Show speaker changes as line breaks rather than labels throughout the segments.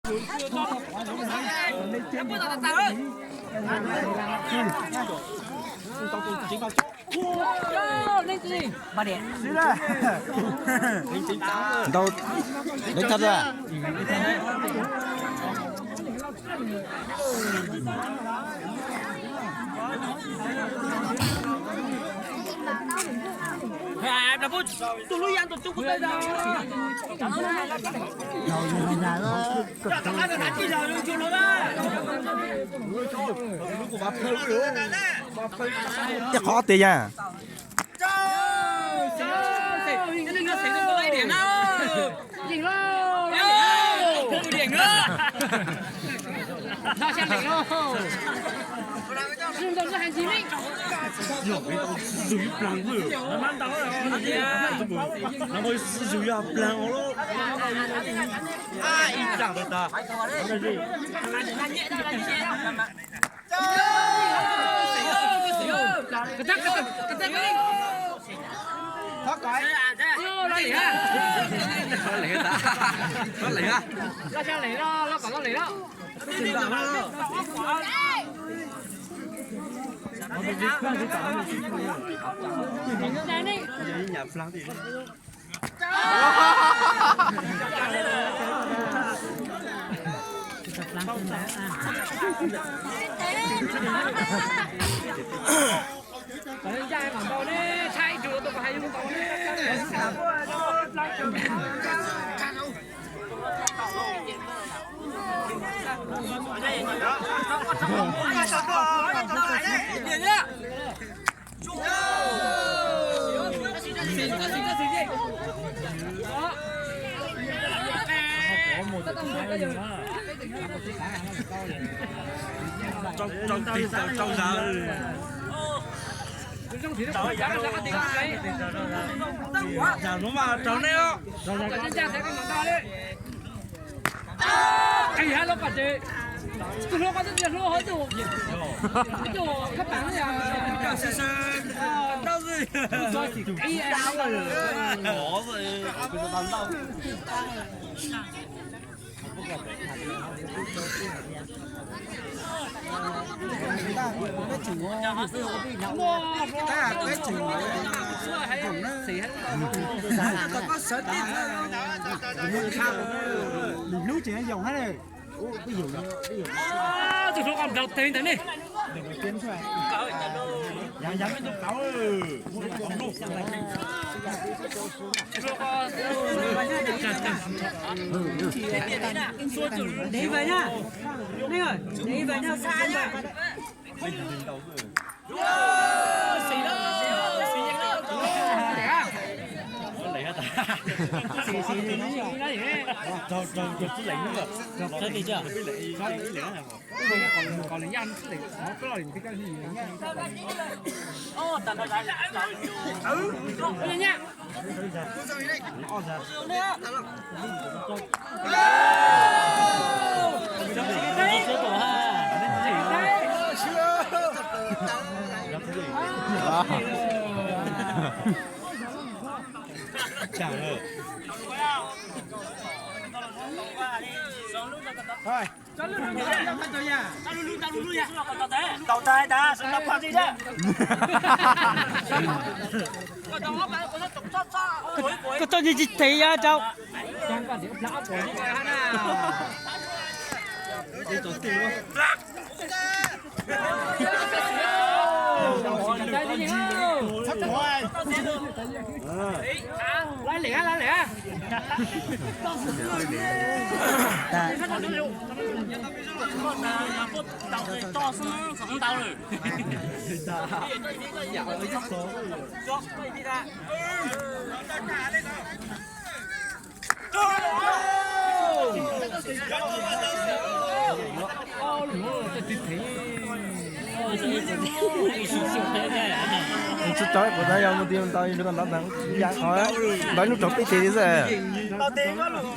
Ba điện.
Đâu? Đánh thật ra.
À, là bút, tôi lui ăn tôi chúc cái đó.
Chắc khó tiền nha.
Điểm nữa. Ra xem đỉnh đâu. Dương Đông có hành chí minh.
nó mới sử dụng plan luôn ít chẳng được ta
thoát cõi nó lì ha nó lì ta nó lì ha nó sao lì đó nó còn nó lì đó
nhà plan thì
còn trai còn đâu đấy sai chưa tôi còn hay luôn còn
trong tiền trong giờ chào nó mà cháu này đó
cái gì hết lúc mà chị tôi lúc có rất nhiều lúc hết đủ đủ các bạn là
đâu gì
cái áo rồi
bỏ rồi
Có sở tiếp mình nuôi chuyện dùng hết rồi. Ví dụ
từ lúc còn đầu tiên thế này
đừng kiếm xoay.
dám dám cái cậu
Đi về nhá. Đi rồi, đi về nhá. Xa nhá.
cho cái lệnh nữa
chơi thì chưa
còn
lấy ăn để nó có lời cái gì nhá lên nhá
chả rồi
Thôi.
tàu tay ta sẽ lập gì đấy
Có cho gì thì cháu.
đang còn thiếu lão của những cái nào
đi tổ tiền luôn
đây đi không
thắt ngoài
lấy lẻ
Chút tới của ta yêu một tiền tao yêu con đắp nắng thôi đánh lúc chọc cái gì thế
tao tiền quá luôn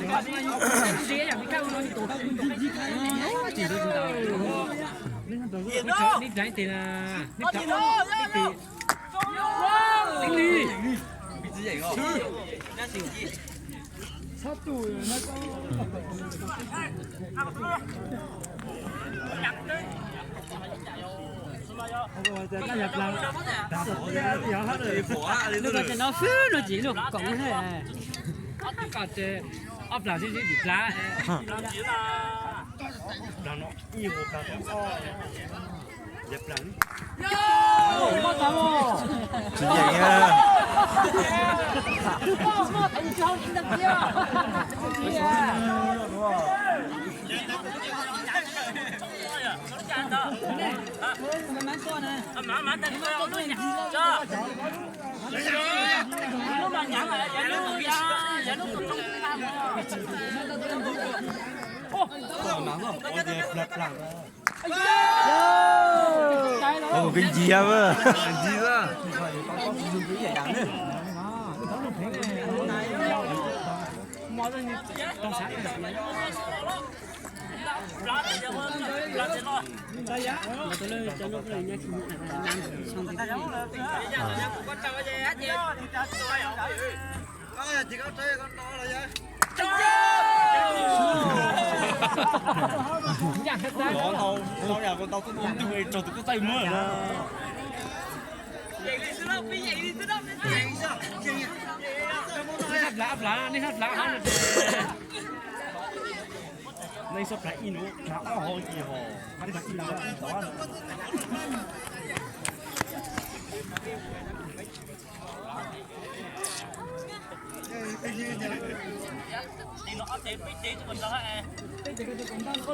nít đấy thì là nít đi
nó phứ nó chỉ được cộng thế à.
Có chế ấp là gì lá.
Đang nó nhiều cả dẹp lắm.
Chỉ vậy nha. Ồ, cái gì à vợ?
Gì đó.
Tao nhà con tao cũng uống từ cho tụi cái tay mưa rồi.
Ấp lá, đi hát lá hắn.
Này sắp lại in nữa, nó ho gì ho, hắn phải in đó.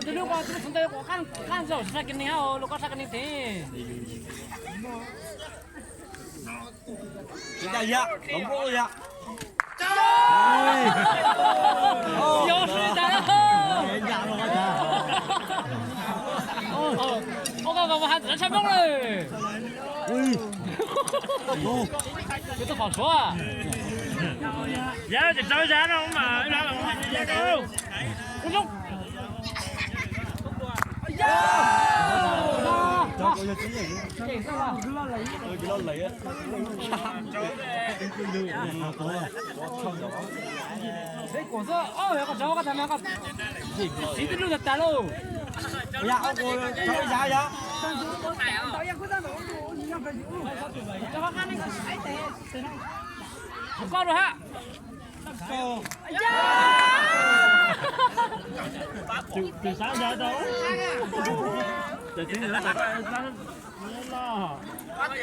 Dulu kau tu sampai kau kan jauh sakit ni hao, lu kau sakit ni teh.
Kita ya, lombok ya.
Yo sudah. Kau mahan dah cabang le. Itu hot quá.
Dạ thì tới giá đâu mà ra là giá đâu.
Lúc.
Cho cô cho tí gì? Cái đó lấy á.
Đấy cổ sơ, ôi con cháu con thằng con. Chỉ tin được ta luôn.
Dạ ông cô cho cái giá giá.
Cho con ăn đi. Con rồi ha.
Từ sáng ra đâu? Để tí nữa là